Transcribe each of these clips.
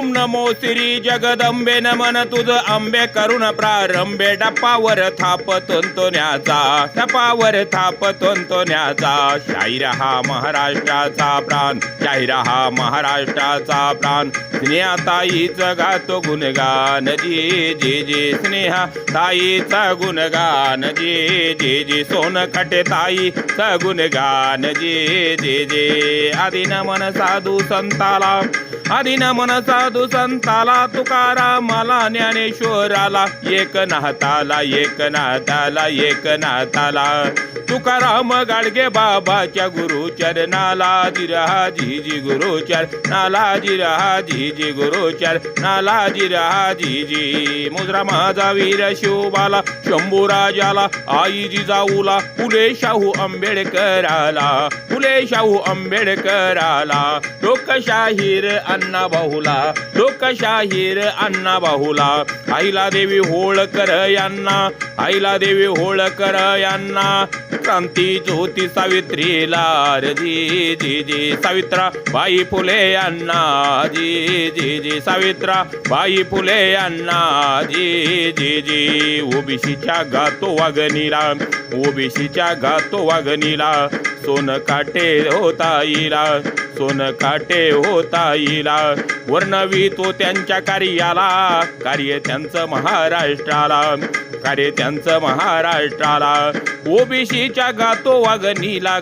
ओम नमो श्री जगदंबे नमन तुझ अंबे करुण प्रारंभे डप्पावर थाप तोंतोण्याचा टपावर थाप तोंतोण्याचा शाहीर हा महाराष्ट्राचा प्राण शाहीर हा महाराष्ट्राचा प्राण स्नेहा ताईचा गातो गुणगान जी जी जी स्नेहा ताईचा गुणगान जी जी जी सोनकाटे ताईचा गुणगान जी जी जी आदि नमन साधू संताला आदि नमन साधू संताला तुकारामाला ज्ञानेश्वराला एकनाथाला एकनाथाला एकनाथाला तुकाराम गाडगे बाबाच्या गुरुचरणाला जिरहा जी जी गुरुचरणाला जिरहा जी जी गुरुचरणाला जिरहा जी जी मुद्रा माझा वीर शिवबाला शंभूराजाला आई जिजाऊला फुले शाहू आंबेडकराला फुले शाहू आंबेडकराला लोकशाहीर अण्णा भाऊला लोकशाहीर अण्णा भाऊला आईला देवी होळकर यांना आईला देवी होळकर यांना क्रांती ज्योती सावित्रीला जी जी जी सावित्रा बाई फुले यांना जी जी जी सावित्रा बाई फुले यांना जी जी जी ओबीसीच्या गातो वागणीला ओबीसीच्या गातो वागणीला सोन काटे होता येईला सोन काटे होता येईला वर्णवी तो त्यांच्या कार्याला कार्य त्यांचं महाराष्ट्राला कार्य त्यांचं महाराष्ट्राला ओबीसीच्या गातो वागणीला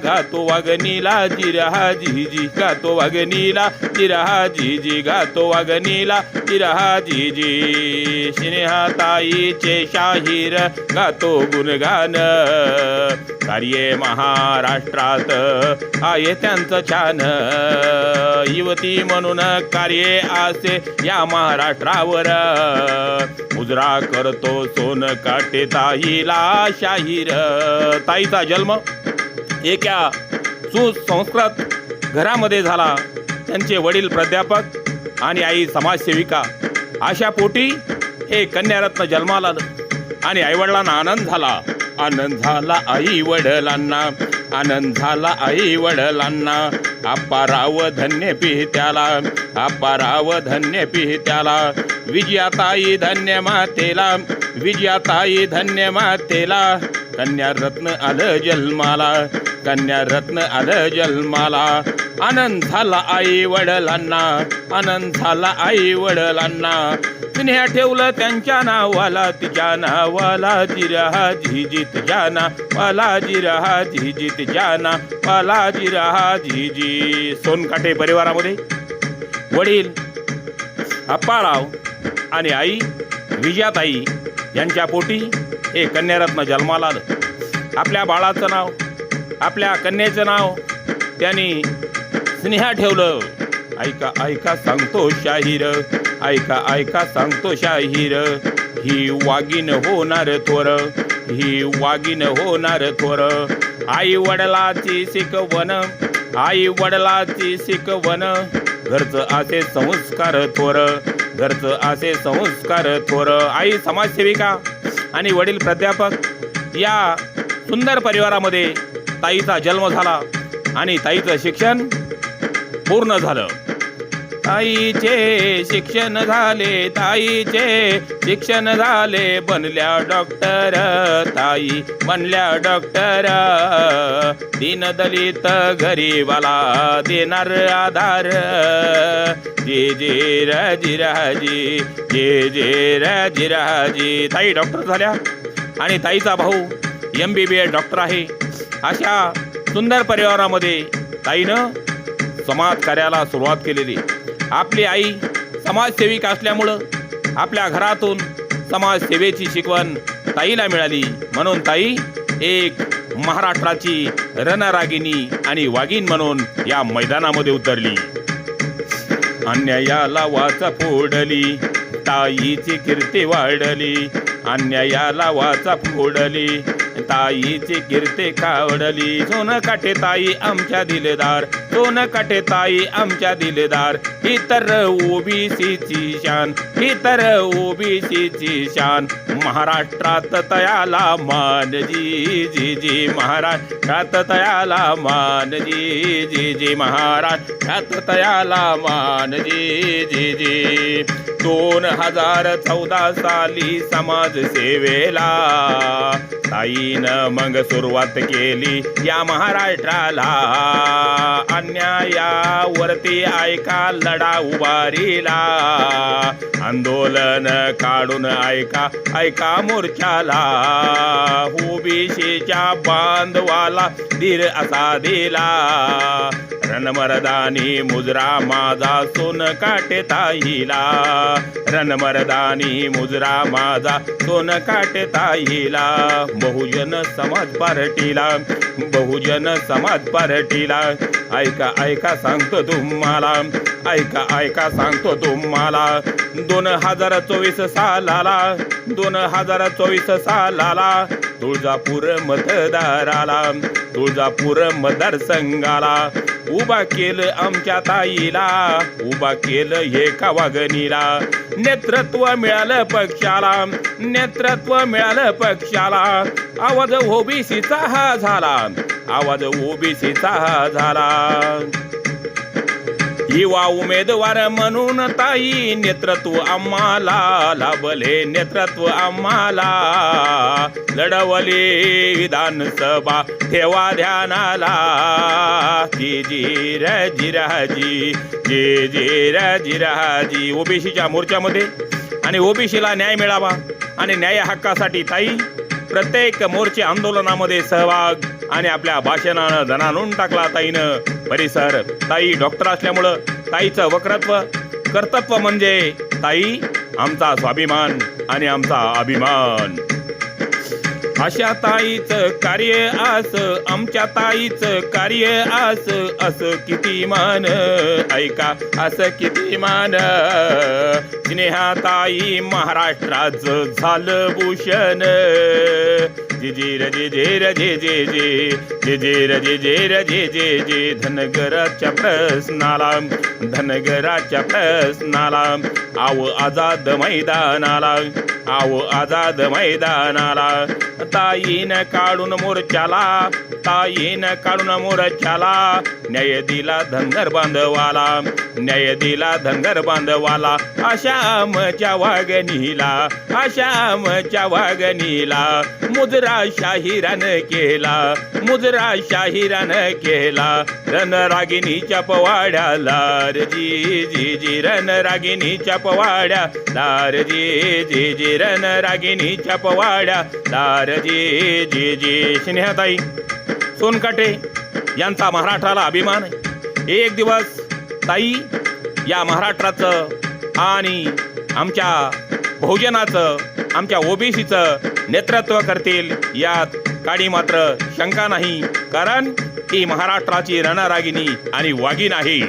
जिरहा जी जी गातो वागणीला जिरहा जी जी गातो वागणीला जिरहा जी जी स्नेहा ताईचे शाहीर गातो गुणगान कार्य महाराष्ट्रात आहे त्यांचं छान युवती म्हणून कार्य असे या महाराष्ट्रावर मुजरा करतो सोन काटे ताईला शाहीर ताईचा जन्म एका सुसंस्कृत घरामध्ये झाला त्यांचे वडील प्राध्यापक आणि आई समाजसेविका अशा पोटी हे कन्यारत्न जन्माला आलं आणि आईवडिलांना आनंद झाला आई वडिलांना आनंद झाला आई वडिलांना अप्पाराव धन्य पित्याला अप्पाराव धन्य पित्याला विजयाताई धन्य मातेला विजयाताई धन्य मातेला कन्यारत्न आलं जन्माला कन्यारत्न आलं जन्माला आनंद झाला आई वडिलांना आनंद झाला आई वडिलांना स्नेहा ठेवलं त्यांच्या नावाला तिच्या नावाला जिरहा झिजी तिच्या नावाला जिरहा झिजी तिच्या नावाला जिरहा झिजी सोनकाटे परिवारामध्ये वडील अप्पाराव आणि आई विजयाताई यांच्या पोटी हे कन्यारत्न जन्माला आलं आपल्या बाळाचं नाव आपल्या कन्येचं नाव त्यांनी स्नेहा ठेवलं ऐका ऐका सांगतो शाहीर ऐका ऐका सांगतो शाहीर ही वागीन होणार थोर ही वागीन होणार थोर आई वडिलाची शिकवण आई वडिलाची शिकवण घरचं असे संस्कार थोर घरचं असे संस्कार थोर आई समाजसेविका आणि वडील प्राध्यापक या सुंदर परिवारामध्ये ताईचा जन्म झाला आणि ताईचं शिक्षण पूर्ण झालं ताईचे शिक्षण झाले ताईचे शिक्षण झाले बनल्या डॉक्टर ताई बनल्या डॉक्टर दीनदलित गरीबाला देणार आधार जे जे राजी जे जे राजी ताई डॉक्टर झाल्या आणि ताईचा भाऊ MBBS डॉक्टर आहे अशा सुंदर परिवारामध्ये ताईनं समाज कार्याला सुरुवात केलेली आपली आई समाजसेविका असल्यामुळं आपल्या घरातून समाजसेवेची शिकवण ताईला मिळाली म्हणून ताई एक महाराष्ट्राची रणरागिणी आणि वाघीण म्हणून या मैदानामध्ये उतरली अन्यायाला वाच फोडली ताईची कीर्ती वाढली अन्यायाला वाचा फोडली ताईची कीर्ती काढली सोनकाटे ताई आमच्या दिलदार सोनकाठे ताई आमच्या दिलदार, ही तर ओबीसीची शान, ही तर ओबीसीची शान. महाराष्ट्रात तयाला मान जी जी जी, महाराष्ट्रात तयाला मान जी जी जी, महाराष्ट्रात तयाला मान जी जी जी. 2014 साली समाजसेवेला ताईनं मग सुरुवात केली या महाराष्ट्राला. अन्यायावरती ऐका लढा उभारीला, आंदोलन काढून ऐका ऐका मोर्चाला. ओबीसीच्या बांधवाला धीर असा दिला, रणमर्दानी मुजरा माझा सोनकाठे ताईला, रणमर्दानी मुजरा माझा सोनकाठे ताईला. बहुजन समाज पार्टीला, बहुजन समाज पार्टीला, ऐका ऐका सांगतो तुम्हाला, ऐका ऐका सांगतो तुम्हाला. 2024 सालाला, 2024 सालाला तुळजापूर मतदाराला, तुळजापूर मतदारसंघाला उभा केलं आमच्या ताईला, उभा केलं एका वागणीला. नेतृत्व मिळालं पक्षाला, नेतृत्व मिळालं पक्षाला. आवाज ओबीसीचा हा झाला, आवाज ओबीसीचा हा झाला. युवा उमेदवार म्हणून ताई नेतृत्व आम्हाला लाभले, नेतृत्व आम्हाला लढवली विधानसभा ठेवा ध्यानाला. जी जी र जिराजी, जी जी र जिराजी. ओबीसीच्या मोर्चामध्ये आणि ओबीसीला न्याय मिळावा आणि न्याय हक्कासाठी ताई प्रत्येक मोर्चे आंदोलनामध्ये सहभाग आणि आपल्या भाषणानं दणानून टाकला ताईनं परिसर. ताई डॉक्टर असल्यामुळं ताईचं वक्तृत्व कर्तव्य म्हणजे ताई आमचा स्वाभिमान आणि आमचा अभिमान. अशा ताईचं कार्य आस, आमच्या ताईचं कार्य आस, असं किती मान ऐका, असं किती मान. स्नेहाताई महाराष्ट्राचं झालं भूषण. जे जे र जे जे र जे जे जे, जे जे र जे जे र जे जे जे. धनगराच्या प्रश्नाला, धनगराच्या प्रश्नाला आव आझाद मैदानाला, आव आझाद मैदानाला. ताईनं काढून मोर्चाला, ताईनं काढून मोर्चाला न्याय दिला धनगर बांधवाला, न्याय दिला धनगर बांधवाला. अशा आमच्या वागणीला, अशा आमच्या वागणीला मुजरा शाहिरानं केला, मुजरा शाहिरानं केला. रणरागिणीच्या पवाड्याला जी जी जी, रणरागिणीच्या पवाड्याला जी जी जी, रणरागिणीच्या पवाड्याला जी जी जी. स्नेहाताई सोनकाठे यांचा महाराष्ट्राला अभिमान आहे. एक दिवस ताई या महाराष्ट्राचं आणि आमच्या बहुजनाचं, आमच्या ओबीसीचं नेतृत्व करतील यात काडी मात्र शंका नाही, कारण ती महाराष्ट्राची रणरागिणी आणि वाघीण आहे.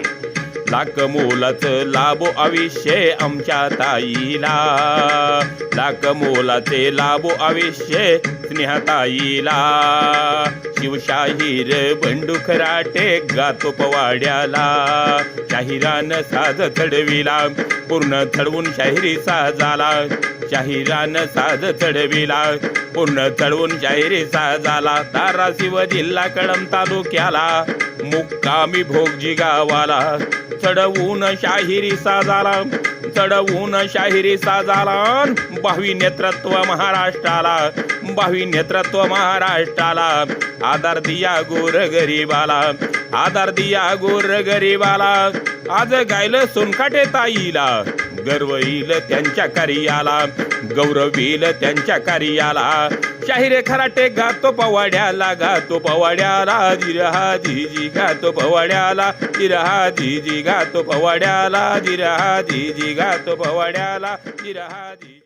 लाख मोलाचं लाभो आयुष्य आमच्या ताईला, लाख मोलाचे लाभो आयुष्य स्नेहताईला. शिवशाहीर बंडू खराटे गातो पवाड्याला, शाहिरानं साज चढविला पूर्ण चढवून शाहिरी साजाला, शाहिरानं साज चढविला पूर्ण चढवून शाहिरी साजाला. धाराशिव जिल्हा कळंब तालुक्याला मुक्कामी भोगजी गावाला चढवून शाहिरी साजाला, चढवून शाहिरी साजाला. भावी नेतृत्व महाराष्ट्राला, भावी नेतृत्व महाराष्ट्राला. आधार दिया गोर गरीबाला, आधार दिया गोर गरीबाला. आज गायलं सोनकाठे ताईला, गर्व येईल त्यांच्या कार्याला, गौरव येईल त्यांच्या कार्याला. शाहिरे खराटे गातो पवाड्याला, गातो पवाड्याला जिरहा जी गातो पवाड्याला, जिरहा जी गातो पवाड्याला, जिरहा जी गातो पवाड्याला, जिरहा जी.